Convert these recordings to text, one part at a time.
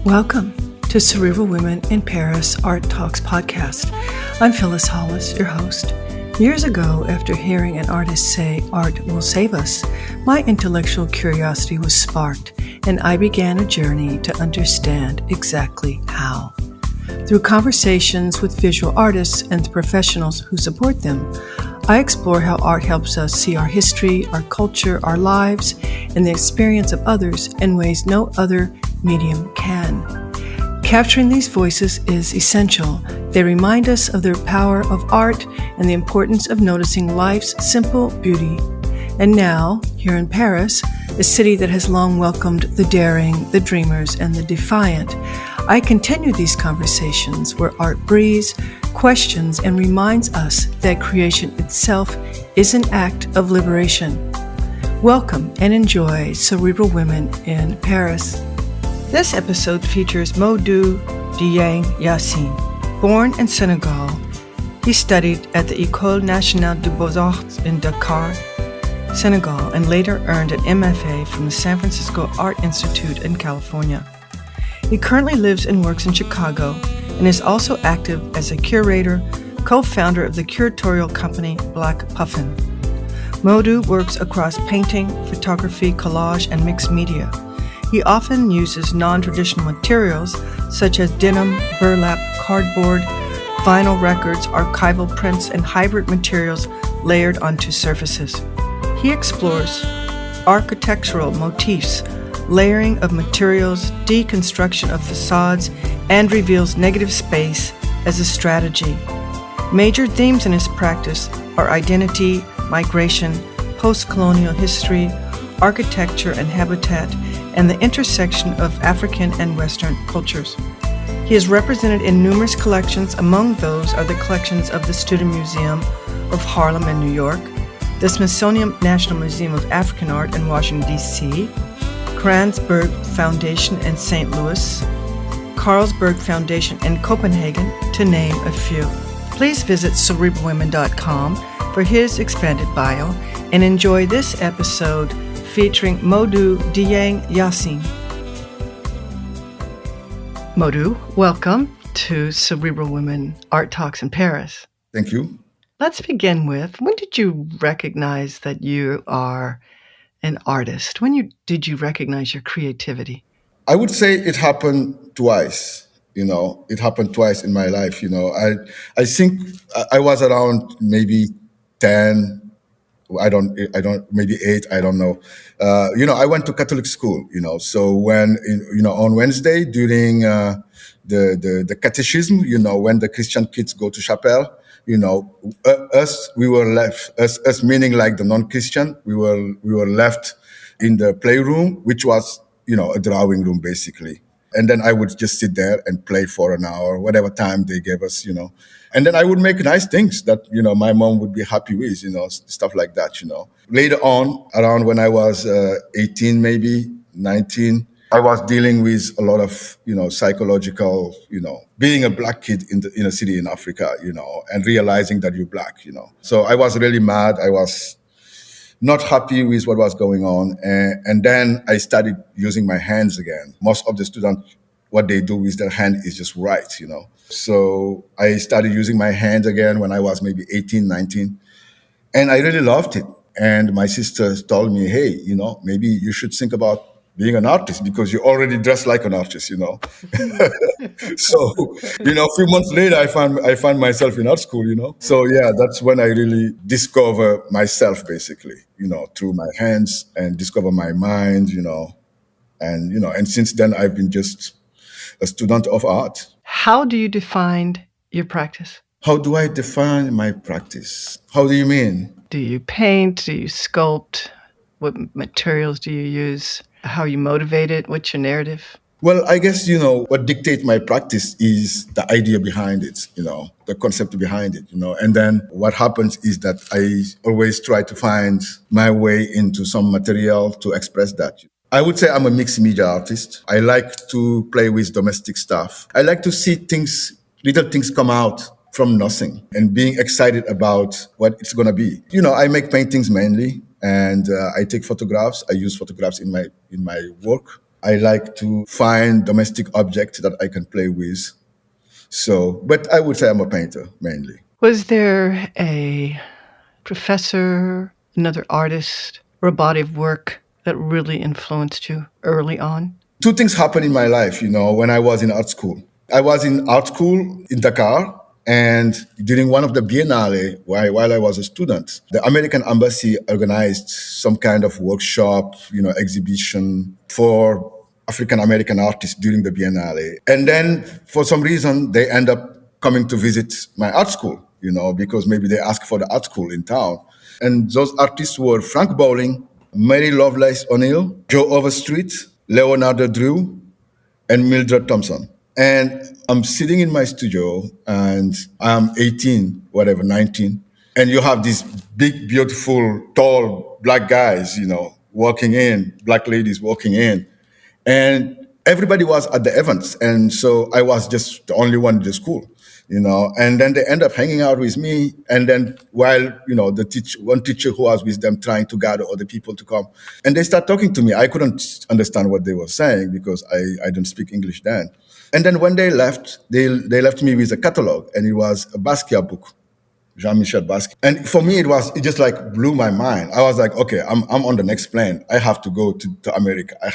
Welcome to Cerebral Women in Paris Art Talks podcast. I'm Phyllis Hollis, your host. Years ago, after hearing an artist say art will save us, my intellectual curiosity was sparked, and I began a journey to understand exactly how. Through conversations with visual artists and the professionals who support them, I explore how art helps us see our history, our culture, our lives, and the experience of others in ways no other medium can. Capturing these voices is essential. They remind us of the power of art and the importance of noticing life's simple beauty. And now, here in Paris, a city that has long welcomed the daring, the dreamers, and the defiant, I continue these conversations where art breathes, questions, and reminds us that creation itself is an act of liberation. Welcome and enjoy Cerebral Women in Paris. This episode features Modou Dieng Yacine. Born in Senegal, he studied at the École Nationale de Beaux-Arts in Dakar, Senegal, and later earned an MFA from the San Francisco Art Institute in California. He currently lives and works in Chicago and is also active as a curator, co-founder of the curatorial company Blackpuffin. Modou works across painting, photography, collage, and mixed media. He often uses non-traditional materials such as denim, burlap, cardboard, vinyl records, archival prints, and hybrid materials layered onto surfaces. He explores architectural motifs, layering of materials, deconstruction of facades, and reveals negative space as a strategy. Major themes in his practice are identity, migration, postcolonial history, architecture and habitat, and the intersection of African and Western cultures. He is represented in numerous collections. Among those are the collections of the Student Museum of Harlem in New York, the Smithsonian National Museum of African Art in Washington, D.C., Kranzberg Foundation in St. Louis, Carlsberg Foundation in Copenhagen, to name a few. Please visit cerebralwomen.com for his expanded bio and enjoy this episode featuring Modou Dieng Yacine. Modou, welcome to Cerebral Women Art Talks in Paris. Thank you. Let's begin with, when did you recognize that you are an artist? Did you recognize your creativity? I would say it happened twice. It happened twice in my life. I think I was around maybe 10. I don't, maybe 8, I don't know. I went to Catholic school, so when, on Wednesday during the catechism, when the Christian kids go to chapel, we were left, us meaning like the non-Christian, we were left in the playroom, which was, a drawing room basically. And then I would just sit there and play for an hour, whatever time they gave us, And then I would make nice things that, my mom would be happy with, stuff like that, Later on, around when I was 18, maybe 19, I was dealing with a lot of, psychological, being a black kid in a city in Africa, and realizing that you're black, So I was really mad. I was not happy with what was going on. And then I started using my hands again. Most of the students, what they do with their hand is just write, So I started using my hands again when I was maybe 18, 19. And I really loved it. And my sister told me, hey, maybe you should think about being an artist because you already dress like an artist, So, a few months later, I find myself in art school, So yeah, that's when I really discover myself basically, through my hands and discover my mind, and since then I've been just a student of art. How do you define your practice? How do I define my practice? How do you mean? Do you paint? Do you sculpt? What materials do you use? How are you motivated? What's your narrative? Well, I guess, what dictates my practice is the idea behind it, the concept behind it, And then what happens is that I always try to find my way into some material to express that. I would say I'm a mixed media artist. I like to play with domestic stuff. I like to see little things come out from nothing and being excited about what it's going to be. I make paintings mainly and I take photographs. I use photographs in my work. I like to find domestic objects that I can play with. So, but I would say I'm a painter mainly. Was there a professor, another artist, or a body of work that really influenced you early on? Two things happened in my life, when I was in art school. I was in art school in Dakar, and during one of the Biennale, while I was a student, the American embassy organized some kind of workshop, exhibition for African American artists during the Biennale. And then for some reason, they end up coming to visit my art school, because maybe they asked for the art school in town. And those artists were Frank Bowling, Mary Lovelace O'Neill, Joe Overstreet, Leonardo Drew, and Mildred Thompson. And I'm sitting in my studio and I'm 18, whatever, 19. And you have these big, beautiful, tall black guys, walking in, black ladies walking in. And everybody was at the events. And so I was just the only one in the school, and then they end up hanging out with me. And then while, one teacher who was with them trying to gather other people to come, and they start talking to me. I couldn't understand what they were saying because I didn't speak English then. And then when they left, they left me with a catalog, and it was a Basquiat book, Jean-Michel Basquiat. And for me, it just like blew my mind. I was like, okay, I'm on the next plane. I have to go to America. I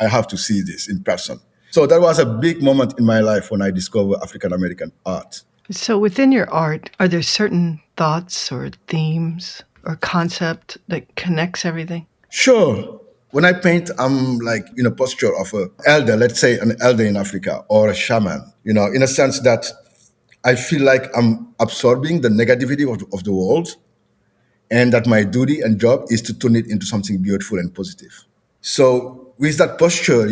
have to see this in person. So that was a big moment in my life when I discovered African American art. So within your art, are there certain thoughts or themes or concept that connects everything? Sure. When I paint, I'm like in a posture of an elder, let's say an elder in Africa, or a shaman, in a sense that I feel like I'm absorbing the negativity of the world, and that my duty and job is to turn it into something beautiful and positive. So with that posture,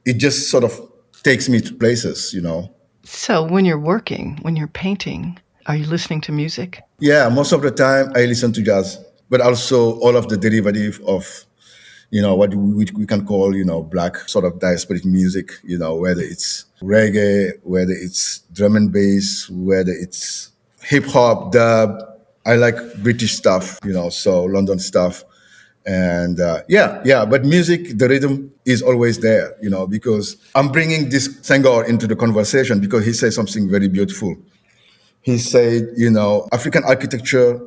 it just sort of takes me to places, So when you're working, when you're painting, are you listening to music? Yeah, most of the time I listen to jazz, but also all of the derivative of, what we can call, black sort of diasporic music, whether it's reggae, whether it's drum and bass, whether it's hip hop, dub. I like British stuff, so London stuff. And but music, the rhythm is always there, because I'm bringing this Senghor into the conversation because he says something very beautiful. He said, African architecture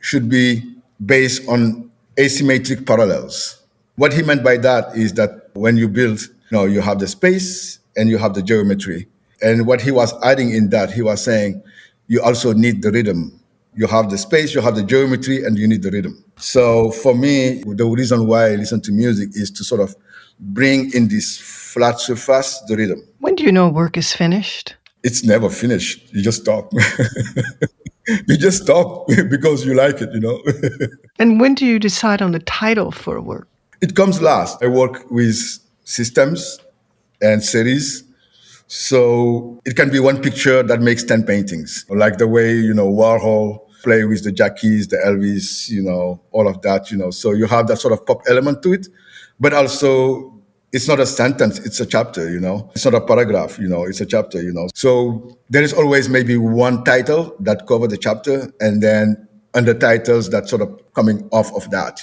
should be based on asymmetric parallels. What he meant by that is that when you build, you have the space and you have the geometry. And what he was adding in that, he was saying, you also need the rhythm. You have the space, you have the geometry, and you need the rhythm. So for me, the reason why I listen to music is to sort of bring in this flat surface, the rhythm. When do you know work is finished? It's never finished. You just stop. You just stop because you like it, And when do you decide on the title for a work? It comes last. I work with systems and series. So it can be one picture that makes 10 paintings, like the way, Warhol play with the Jackies, the Elvis, all of that, So you have that sort of pop element to it, but also it's not a sentence, it's a chapter, It's not a paragraph, it's a chapter, So there is always maybe one title that covers the chapter, and then under titles that sort of coming off of that,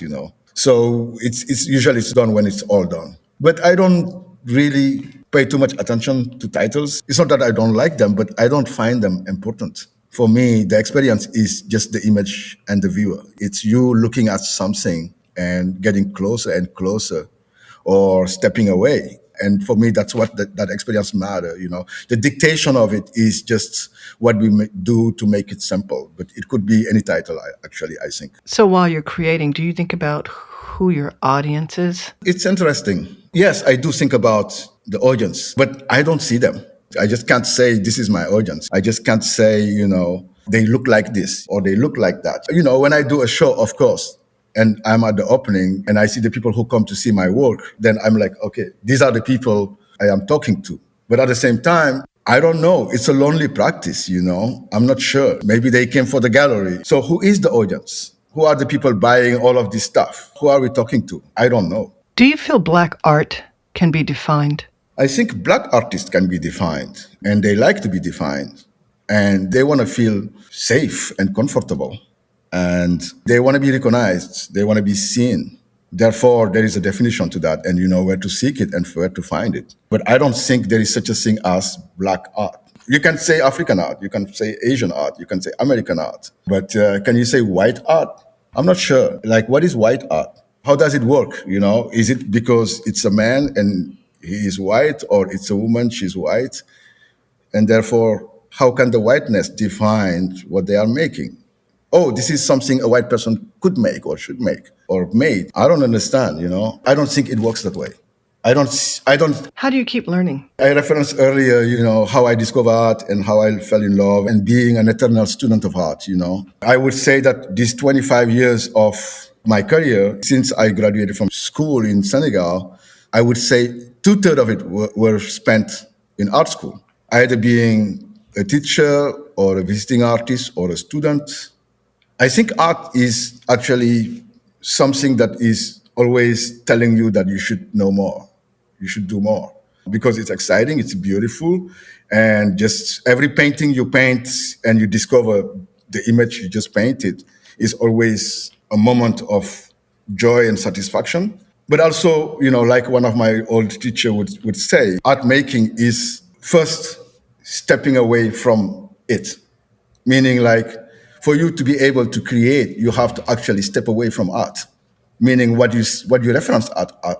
So it's usually done when it's all done. But I don't really pay too much attention to titles. It's not that I don't like them, but I don't find them important. For me, the experience is just the image and the viewer. It's you looking at something and getting closer and closer, or stepping away. And for me, that's what that experience matters. The dictation of it is just what we do to make it simple. But it could be any title, I think. So while you're creating, do you think about who your audience is? It's interesting. Yes, I do think about the audience, but I don't see them. I just can't say this is my audience. I just can't say, they look like this or they look like that. When I do a show, of course, and I'm at the opening and I see the people who come to see my work, then I'm like, okay, these are the people I am talking to. But at the same time, I don't know. It's a lonely practice, I'm not sure. Maybe they came for the gallery. So who is the audience? Who are the people buying all of this stuff? Who are we talking to? I don't know. Do you feel Black art can be defined? I think Black artists can be defined, and they like to be defined, and they want to feel safe and comfortable, and they want to be recognized. They want to be seen. Therefore, there is a definition to that, and you know where to seek it and where to find it. But I don't think there is such a thing as black art. You can say African art, you can say Asian art, you can say American art, but can you say white art? I'm not sure. Like, what is white art? How does it work? You know, is it because it's a man and he is white, or it's a woman, she's white, and therefore, how can the whiteness define what they are making? Oh, this is something a white person could make or should make or made. I don't understand, you know. I don't think it works that way. I don't. How do you keep learning? I referenced earlier, you know, how I discovered art and how I fell in love and being an eternal student of art, you know. I would say that these 25 years of my career, since I graduated from school in Senegal, I would say 2/3 of it were spent in art school, either being a teacher or a visiting artist or a student. I think art is actually something that is always telling you that you should know more, you should do more, because it's exciting, it's beautiful, and just every painting you paint and you discover the image you just painted is always a moment of joy and satisfaction. But also, you know, like one of my old teacher would say, art making is first stepping away from it, meaning like for you to be able to create, you have to actually step away from art, meaning what you reference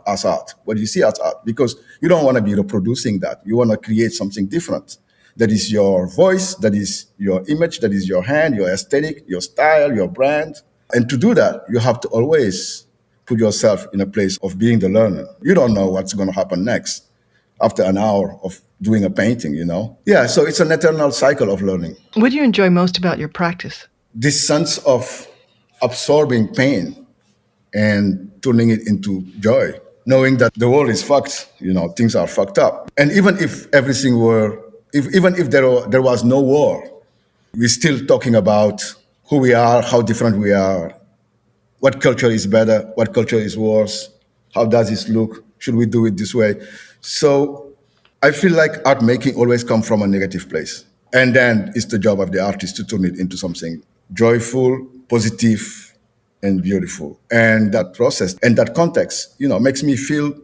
as art, what you see as art, because you don't want to be reproducing that. You want to create something different. That is your voice, that is your image, that is your hand, your aesthetic, your style, your brand. And to do that, you have to always put yourself in a place of being the learner. You don't know what's going to happen next after an hour of doing a painting, you know? Yeah, so it's an eternal cycle of learning. What do you enjoy most about your practice? This sense of absorbing pain and turning it into joy, knowing that the world is fucked, you know, things are fucked up. And even if everything were, even if there was no war, we're still talking about who we are, how different we are, what culture is better, what culture is worse, how does this look, should we do it this way? So I feel like art making always comes from a negative place. And then it's the job of the artist to turn it into something joyful, positive, and beautiful. And that process and that context, you know, makes me feel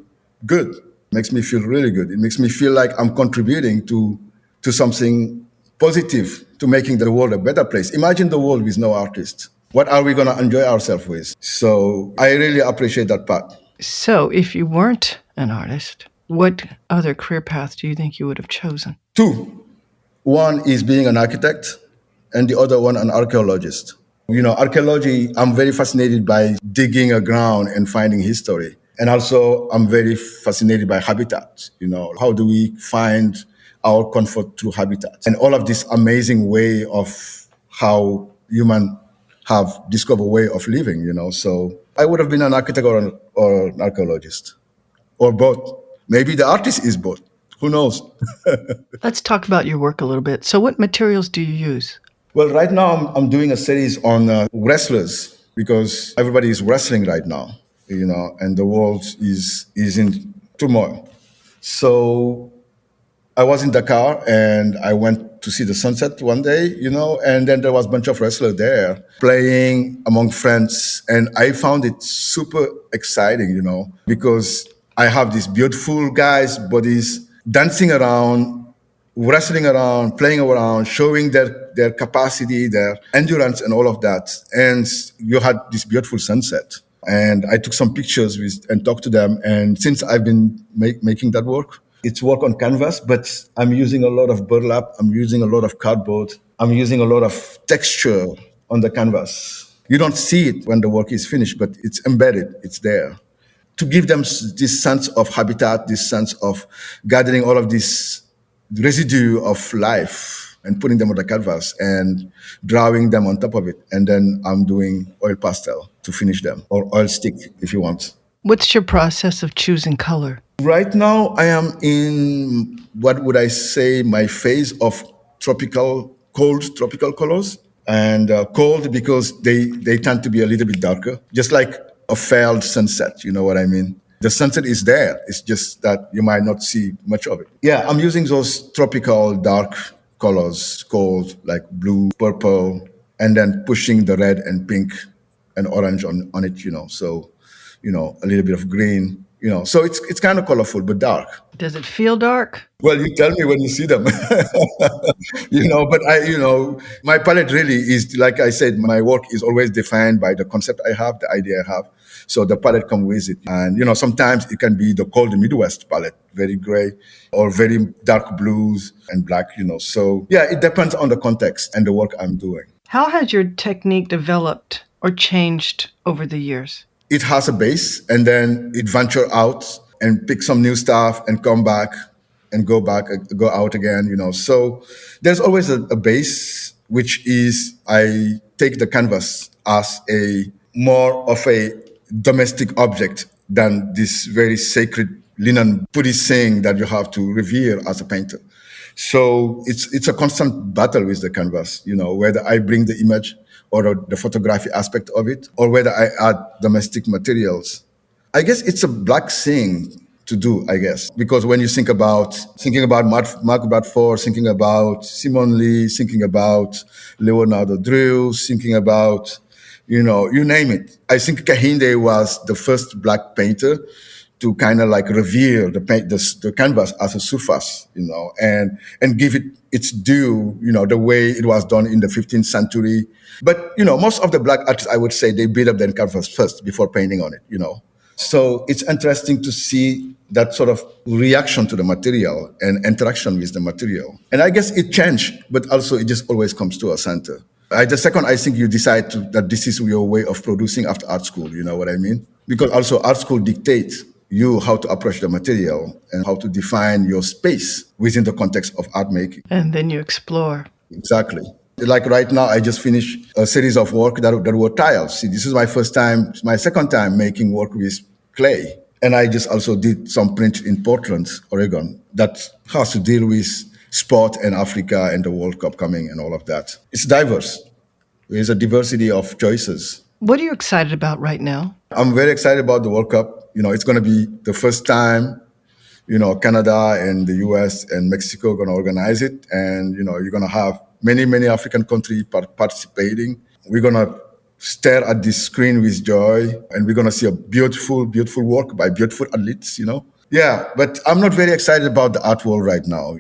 good, makes me feel really good. It makes me feel like I'm contributing to something positive, to making the world a better place. Imagine the world with no artists. What are we going to enjoy ourselves with? So I really appreciate that part. So if you weren't an artist, what other career path do you think you would have chosen? Two. One is being an architect, and the other one an archaeologist. You know, archaeology, I'm very fascinated by digging a ground and finding history. And also, I'm very fascinated by habitat. You know, how do we find our comfort through habitat? And all of this amazing way of how humans have discovered a way of living, you know. So I would have been an architect or an archaeologist, or both. Maybe the artist is both. Who knows? Let's talk about your work a little bit. So what materials do you use? Well, right now I'm doing a series on wrestlers, because everybody is wrestling right now, you know, and the world is in turmoil. So I was in Dakar and I went to see the sunset one day, you know, and then there was a bunch of wrestlers there playing among friends. And I found it super exciting, you know, because I have these beautiful guys, bodies, dancing around, wrestling around, playing around, showing their capacity, their endurance, and all of that. And you had this beautiful sunset. And I took some pictures and talked to them. And since I've been making that work, it's work on canvas, but I'm using a lot of burlap. I'm using a lot of cardboard. I'm using a lot of texture on the canvas. You don't see it when the work is finished, but it's embedded. It's there. To give them this sense of habitat, this sense of gathering all of this residue of life and putting them on the canvas and drawing them on top of it. And then I'm doing oil pastel to finish them, or oil stick if you want. What's your process of choosing color? Right now, I am in, what would I say, my phase of cold tropical colors. And cold because they tend to be a little bit darker, just like a failed sunset, you know what I mean? The sunset is there. It's just that you might not see much of it. Yeah, I'm using those tropical dark colors, cold, like blue, purple, and then pushing the red and pink and orange on it, you know. So a little bit of green, So it's kind of colorful but dark. Does it feel dark? Well, you tell me when you see them. But my palette really is, like I said, my work is always defined by the concept I have, the idea I have. So the palette comes with it. And, sometimes it can be the cold Midwest palette, very gray or very dark blues and black, So, yeah, it depends on the context and the work I'm doing. How has your technique developed or changed over the years? It has a base, and then it venture out and pick some new stuff and come back and go out again, So there's always a base, which is I take the canvas as a more of a domestic object than this very sacred linen Buddhist thing that you have to revere as a painter. So it's a constant battle with the canvas, whether I bring the image or the photography aspect of it, or whether I add domestic materials. I guess it's a black thing to do, I guess, because when you thinking about Mark Bradford, thinking about Simon Lee, thinking about Leonardo Drew, thinking about, you name it. I think Kahinde was the first black painter to kind of like revere the canvas as a surface, and give it its due, the way it was done in the 15th century. But, most of the black artists, I would say, they build up their canvas first before painting on it, So it's interesting to see that sort of reaction to the material and interaction with the material. And I guess it changed, but also it just always comes to a center. The second, I think you decide that this is your way of producing after art school, you know what I mean? Because also art school dictates you how to approach the material and how to define your space within the context of art making. And then you explore. Exactly. Like right now, I just finished a series of work that were tiles. See, this is my second time making work with clay. And I just also did some print in Portland, Oregon, that has to deal with sport and Africa and the World Cup coming and all of that. It's diverse. There's a diversity of choices. What are you excited about right now? I'm very excited about the World Cup. It's going to be the first time, Canada and the US and Mexico are going to organize it. And, you're going to have many, many African countries participating. We're going to stare at this screen with joy, and we're going to see a beautiful, beautiful work by beautiful athletes, Yeah, but I'm not very excited about the art world right now,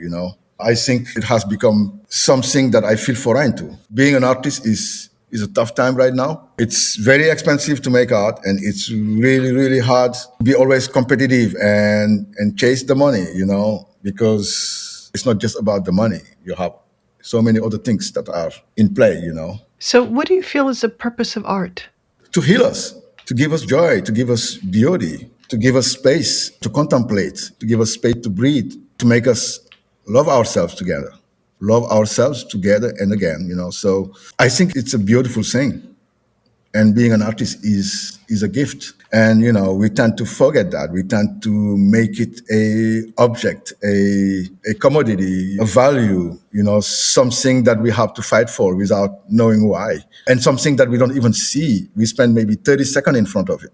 I think it has become something that I feel foreign to. Being an artist is a tough time right now. It's very expensive to make art, and it's really, really hard to be always competitive and chase the money, because it's not just about the money. You have so many other things that are in play, So what do you feel is the purpose of art? To heal us, to give us joy, to give us beauty, to give us space to contemplate, to give us space to breathe, to make us love ourselves together and again, So I think it's a beautiful thing. And being an artist is a gift. And, we tend to forget that. We tend to make it a object, a commodity, a value, something that we have to fight for without knowing why. And something that we don't even see. We spend maybe 30 seconds in front of it,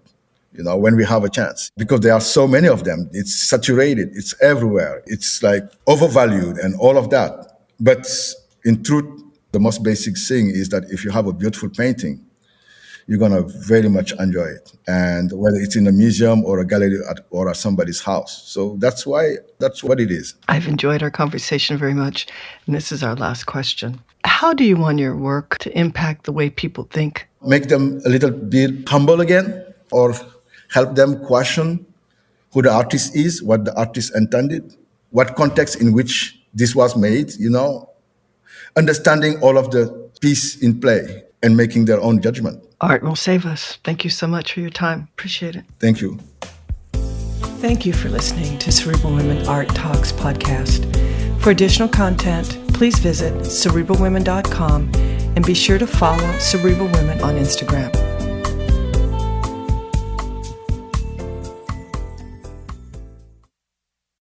when we have a chance. Because there are so many of them. It's saturated. It's everywhere. It's like overvalued and all of that. But in truth, the most basic thing is that if you have a beautiful painting, you're going to very much enjoy it. And whether it's in a museum or a gallery or at somebody's house. So that's what it is. I've enjoyed our conversation very much. And this is our last question. How do you want your work to impact the way people think? Make them a little bit humble again, or help them question who the artist is, what the artist intended, what context in which this was made, understanding all of the piece in play and making their own judgment. Art will save us. Thank you so much for your time. Appreciate it. Thank you. Thank you for listening to Cerebral Women Art Talks podcast. For additional content, please visit cerebralwomen.com and be sure to follow Cerebral Women on Instagram.